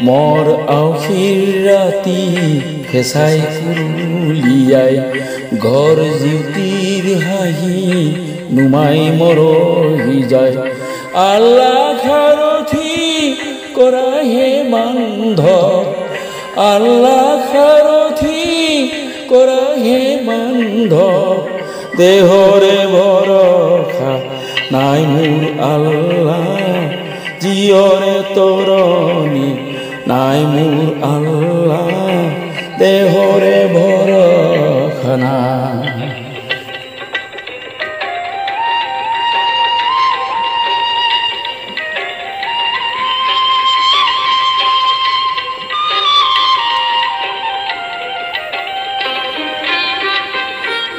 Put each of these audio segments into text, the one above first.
মোৰ আউসীৰ ৰাতি ফেঁচাই কুৰুলিয়াই ঘৰ জিউতিৰ হাঁহি নুমাই মৰহি যায় আল্লাহ খাৰথি কৰা হে বান্ধ আল্লাহ খাৰথি কৰা হে বান্ধ দেহৰে ভৰসা নাই মোৰ আল্লাহ জিয়ৰে তৰণি নাই মোৰ আল্লাহ দেহৰে ভৰসা নাই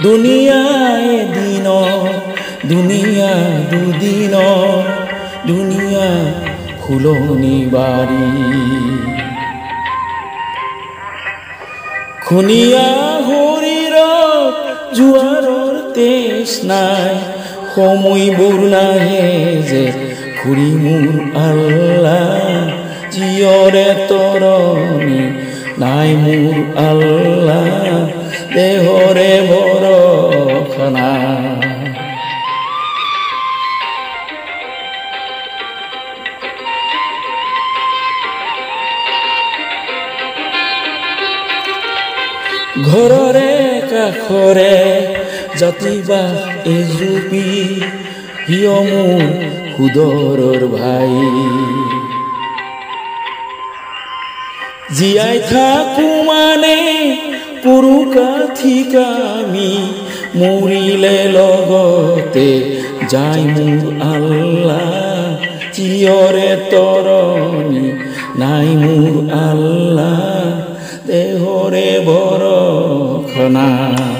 দুনিয়ায় দিন দুনিয়া দুদিন দুনিয়া ফুলনি বাৰী খুনিয়া শৰীৰত জোৱাৰৰ তেজ নাই সময়বোৰ নাহে যে ঘূৰি মোৰ আল্লাহ জিয়ৰে তৰণি নাই মোৰ আল্লাহ দেহৰে ভৰসা নাই ঘৰৰে কাষৰে জাতিবা এজুপি হিয় মোৰ সুদৰৰ ভাই জীয়াই থাকো মানে পুৰুকা ঠিকামি মৰিলে লগতে যাই মোৰ আল্লাহ জিয়ৰে তৰণি নাই মোৰ আল্লাহ দেহৰে ভৰসা নাই